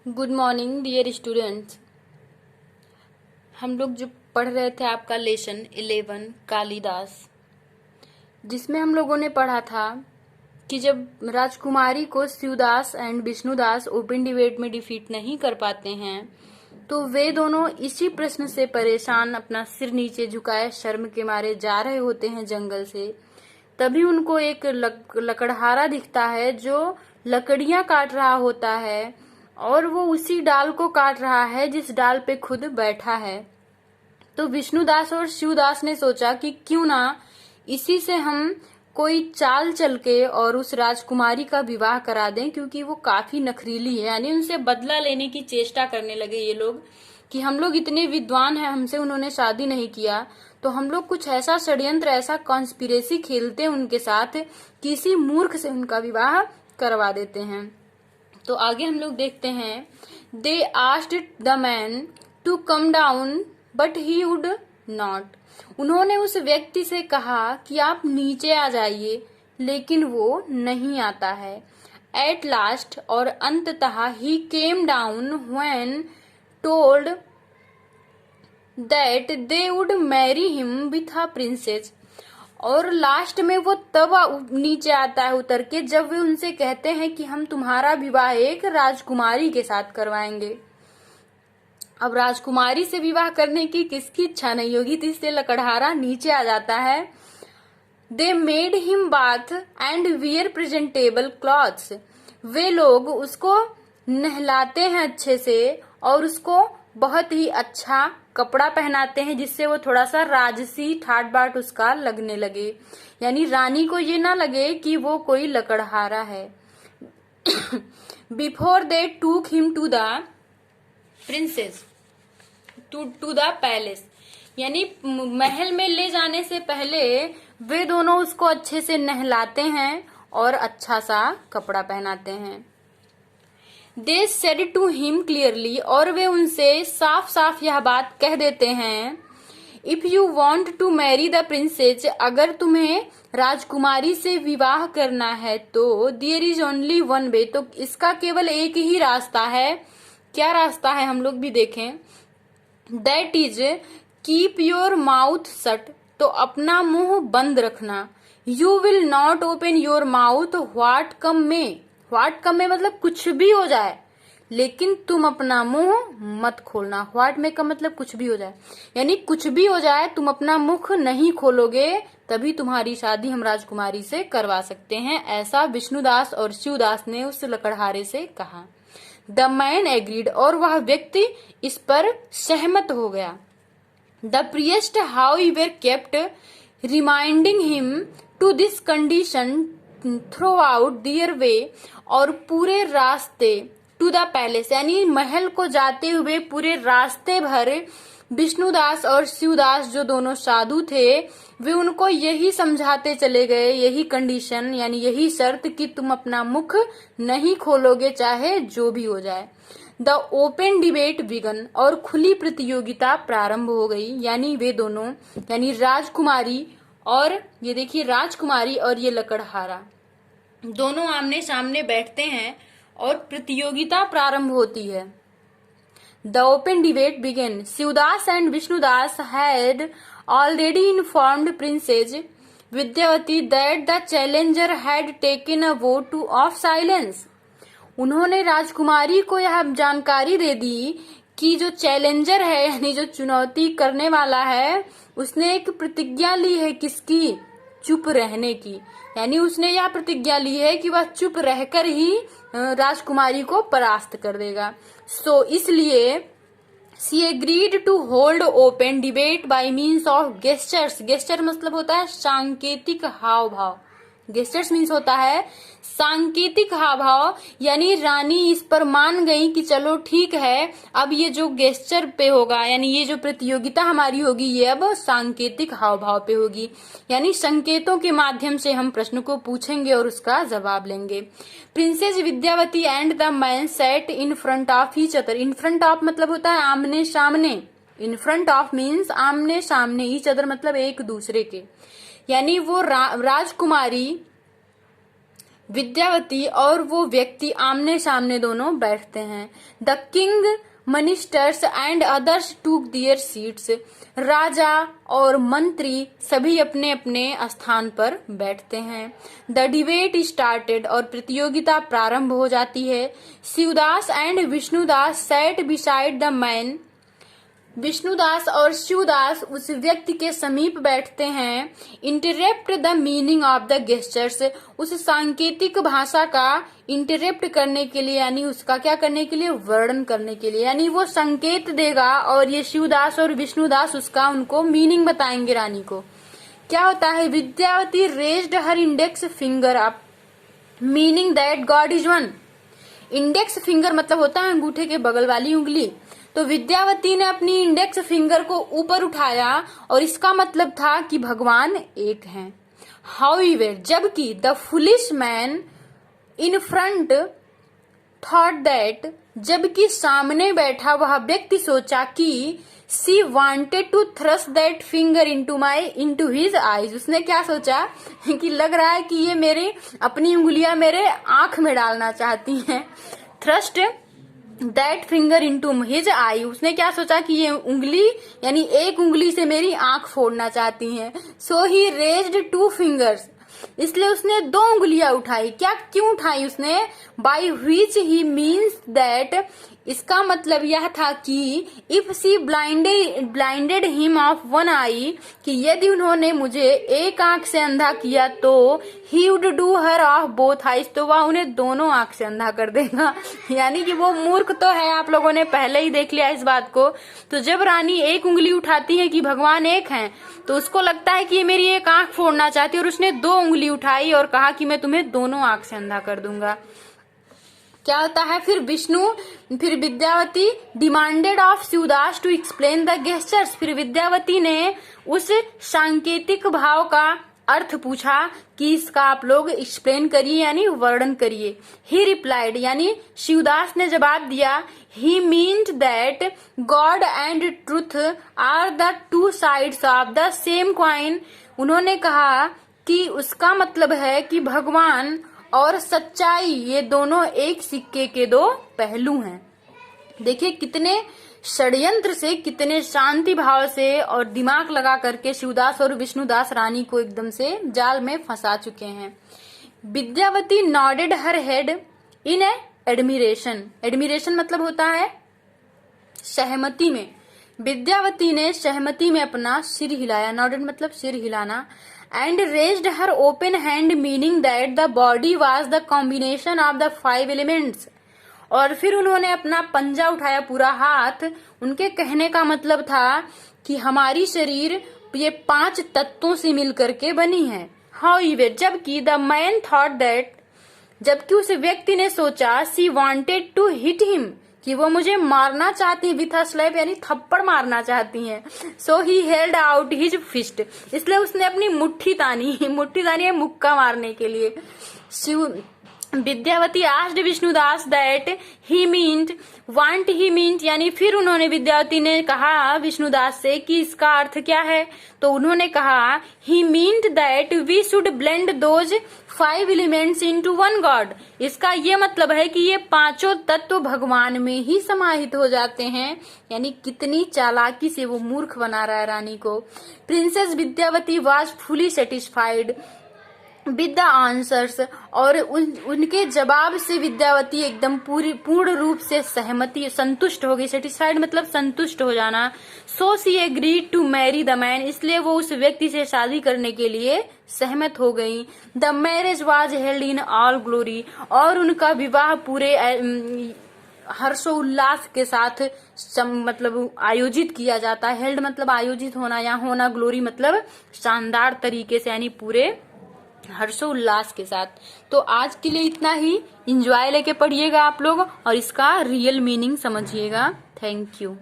Good morning dear students. हम लोग जो पढ़ रहे थे आपका लेसन 11 कालिदास, जिसमें हम लोगों ने पढ़ा था कि जब राजकुमारी को Shivdas and Vishnudas open debate में डिफीट नहीं कर पाते हैं तो वे दोनों इसी प्रश्न से परेशान अपना सिर नीचे झुकाए शर्म के मारे जा रहे होते हैं जंगल से। तभी उनको एक लकड़हारा दिखता है जो लकड़ियां काट रहा होता है और वो उसी डाल को काट रहा है जिस डाल पे खुद बैठा है। तो विष्णुदास और शिवदास ने सोचा कि क्यों ना इसी से हम कोई चाल चल के और उस राजकुमारी का विवाह करा दें, क्योंकि वो काफी नखरीली है। यानी उनसे बदला लेने की चेष्टा करने लगे ये लोग कि हम लोग इतने विद्वान हैं, हमसे उन्होंने शादी नहीं किया, तो हम लोग कुछ ऐसा षड्यंत्र, ऐसा कॉन्स्पिरेसी खेलते हैं उनके साथ, किसी मूर्ख से उनका विवाह करवा देते हैं। तो आगे हम लोग देखते हैं, they asked the man to come down but he would not. उन्होंने उस व्यक्ति से कहा कि आप नीचे आ जाइए, लेकिन वो नहीं आता है। एट लास्ट, और अंततः, he came down when told that they would marry him with a princess. और लास्ट में वो तब नीचे आता है उतर के जब वे उनसे कहते हैं कि हम तुम्हारा विवाह एक राजकुमारी के साथ करवाएंगे। अब राजकुमारी से विवाह करने की किसकी इच्छा नहीं होगी, तो इससे लकड़हारा नीचे आ जाता है। They made him bath and wear presentable clothes. वे लोग उसको नहलाते हैं अच्छे से और उसको बहुत ही अच्छा कपड़ा पहनाते हैं, जिससे वो थोड़ा सा राजसी ठाट बाट उसका लगने लगे। यानी रानी को ये ना लगे कि वो कोई लकड़हारा है। Before they took him to the princess to the palace, यानी महल में ले जाने से पहले वे दोनों उसको अच्छे से नहलाते हैं और अच्छा सा कपड़ा पहनाते हैं। They said to him clearly, और वे उनसे साफ साफ यह बात कह देते हैं, if you want to marry the princess, अगर तुम्हें राजकुमारी से विवाह करना है तो there is only one way, तो इसका केवल एक ही रास्ता है। क्या रास्ता है हम लोग भी देखें। That is keep your mouth shut, तो अपना मुंह बंद रखना। You will not open your mouth what कम में, व्हाट कम में मतलब कुछ भी हो जाए, लेकिन तुम अपना मुंह मत खोलना। व्हाट में का मतलब कुछ भी हो जाए, यानी कुछ भी हो जाए तुम अपना मुख नहीं खोलोगे, तभी तुम्हारी शादी हम राजकुमारी से करवा सकते हैं। ऐसा विष्णुदास और शिवदास ने उस लकड़हारे से कहा। द मैन एग्रीड, और वह व्यक्ति इस पर सहमत हो गया। The priest however kept reminding him to this condition throughout their way, और पूरे रास्ते टू द पैलेस, यानी महल को जाते हुए पूरे रास्ते भर विष्णुदास और शिवदास जो दोनों साधु थे, वे उनको यही समझाते चले गए, यही कंडीशन यानी यही शर्त कि तुम अपना मुख नहीं खोलोगे चाहे जो भी हो जाए। द ओपन डिबेट बिगन, और खुली प्रतियोगिता प्रारंभ हो गई। यानी वे दोनों, यानी राजकुमारी और ये देखिए राजकुमारी और ये लकड़हारा दोनों आमने सामने बैठते हैं और प्रतियोगिता प्रारंभ होती है। The open debate began. Shivdas and Vishnudas had already informed princess Vidyavati that the challenger had taken a vow to of silence. उन्होंने राजकुमारी को यह जानकारी दे दी कि जो चैलेंजर है, यानी जो चुनौती करने वाला है, उसने एक प्रतिज्ञा ली है, किसकी, चुप रहने की। यानी उसने यह प्रतिज्ञा ली है कि वह चुप रहकर ही राजकुमारी को परास्त कर देगा। सो इसलिए she agreed to hold open debate by means of gestures. Gesture मतलब होता है सांकेतिक हाव भाव। गेस्चर्स मीन्स होता है सांकेतिक हाव भाव, यानी रानी इस पर मान गई कि चलो ठीक है, अब ये जो गेस्चर पे होगा, यानी ये जो प्रतियोगिता हमारी होगी, ये अब सांकेतिक हाव भाव पे होगी। यानी संकेतों के माध्यम से हम प्रश्न को पूछेंगे और उसका जवाब लेंगे। Princess Vidyavati and the man sat in front of each other. In front of मतलब होता है आमने सामने। इन फ्रंट ऑफ मीन्स आमने सामने, ईच अदर मतलब एक दूसरे के। यानी वो राजकुमारी विद्यावती और वो व्यक्ति आमने सामने दोनों बैठते हैं। The king ministers and others टूक देयर सीट्स। राजा और मंत्री सभी अपने अपने स्थान पर बैठते हैं। द डिबेट स्टार्टेड और प्रतियोगिता प्रारंभ हो जाती है। Shivdas and Vishnudas sat beside the man. Vishnudas और शिवदास उस व्यक्ति के समीप बैठते हैं। Interrupt the meaning of the gestures. उस सांकेतिक भाषा का इंटरप्ट करने के लिए यानी उसका क्या करने के लिए, वर्णन करने के लिए, यानी वो संकेत देगा और ये शिवदास और विष्णुदास उसका उनको मीनिंग बताएंगे रानी को। क्या होता है, Vidyavati raised her index finger up meaning that God is one. Index finger मतलब होता है अंगूठे के बगल वाली उंगली। तो विद्यावती ने अपनी इंडेक्स फिंगर को ऊपर उठाया और इसका मतलब था कि भगवान एक हैं। हाउएवर जबकि the foolish man in front thought that, जबकि सामने बैठा वह व्यक्ति सोचा कि she wanted to thrust that finger into his eyes. उसने क्या सोचा कि लग रहा है कि ये मेरे अपनी उंगलियां मेरे आंख में डालना चाहती हैं। Thrust that finger into his eye, उसने क्या सोचा कि ये उंगली यानी एक उंगली से मेरी आंख फोड़ना चाहती हैं। सो ही रेज्ड 2 फिंगर्स, इसलिए उसने 2 उंगलियां उठाई। क्या क्यों उठाई उसने, by which he means that, इसका मतलब यह था कि if she blinded him of one eye, कि यदि उन्होंने मुझे एक आंख से अंधा किया तो he would do her of both eyes, तो वह उन्हें दोनों आंख से अंधा कर देगा। यानी कि वो मूर्ख तो है, आप लोगों ने पहले ही देख लिया इस बात को। तो जब रानी एक उंगली उठाती है कि भगवान एक हैं, तो उसको लगता है कि ये मेरी एक आंख फोड़ना चाहती है और उसने 2 उंगली उठाई और कहा कि मैं तुम्हें दोनों आंख से अंधा कर दूंगा। क्या होता है फिर Vidyavati demanded of Shivdas to explain the gestures. फिर विद्यावती ने उस सांकेतिक भाव का अर्थ पूछा कि इसका आप लोग एक्सप्लेन करिए यानी वर्णन करिए। ही रिप्लाइड यानी शिवदास ने जवाब दिया, he meant that God and truth are the 2 sides of the same coin. उन्होंने कहा कि उसका मतलब है कि भगवान और सच्चाई ये दोनों एक सिक्के के 2 पहलू हैं। देखिए कितने षड्यंत्र से, कितने शांति भाव से और दिमाग लगा करके शिवदास और विष्णुदास रानी को एकदम से जाल में फंसा चुके हैं। Vidyavati nodded her head in admiration. Admiration मतलब होता है सहमति में। विद्यावती ने सहमति में अपना सिर हिलाया। नॉडेड मतलब सिर हिलाना। And raised her open hand meaning that the body was the combination of the 5 elements. और फिर उन्होंने अपना पंजा उठाया, पूरा हाथ। उनके कहने का मतलब था कि हमारी शरीर ये 5 तत्वों से मिलकर के बनी है। हाउएवर जबकि द मैन थॉट दैट, जबकि उस व्यक्ति ने सोचा, she wanted to hit him, कि वो मुझे मारना चाहती है विथ अ स्लैप यानी थप्पड़ मारना चाहती हैं। So he held out his fist, इसलिए उसने अपनी मुट्ठी तानी है मुक्का मारने के लिए। Vidyavati asked Vishnudas that he meant what he meant, यानी फिर उन्होंने विद्यावती ने कहा विष्णुदास से कि इसका अर्थ क्या है। तो उन्होंने कहा he meant that we should blend those 5 elements into 1 God. इसका ये मतलब है कि ये 5 तत्व भगवान में ही समाहित हो जाते हैं। यानी कितनी चालाकी से वो मूर्ख बना रहा है रानी को। Princess Vidyavati was fully satisfied with the answers, और उनके जवाब से विद्यावती एकदम पूर्ण रूप से संतुष्ट हो गई। सेटिस्फाइड मतलब संतुष्ट हो जाना। So she agreed to marry the man, इसलिए वो उस व्यक्ति से शादी करने के लिए सहमत हो गई। The marriage was held in all glory, और उनका विवाह पूरे हर्षोल्लास के साथ मतलब आयोजित किया जाता है। हेल्ड मतलब आयोजित होना, या होना ग्लोरी मतलब शानदार तरीके से, यानी पूरे हर्षोल्लास के साथ। तो आज के लिए इतना ही। एंजॉय लेके पढ़िएगा आप लोग और इसका रियल मीनिंग समझिएगा। Thank you.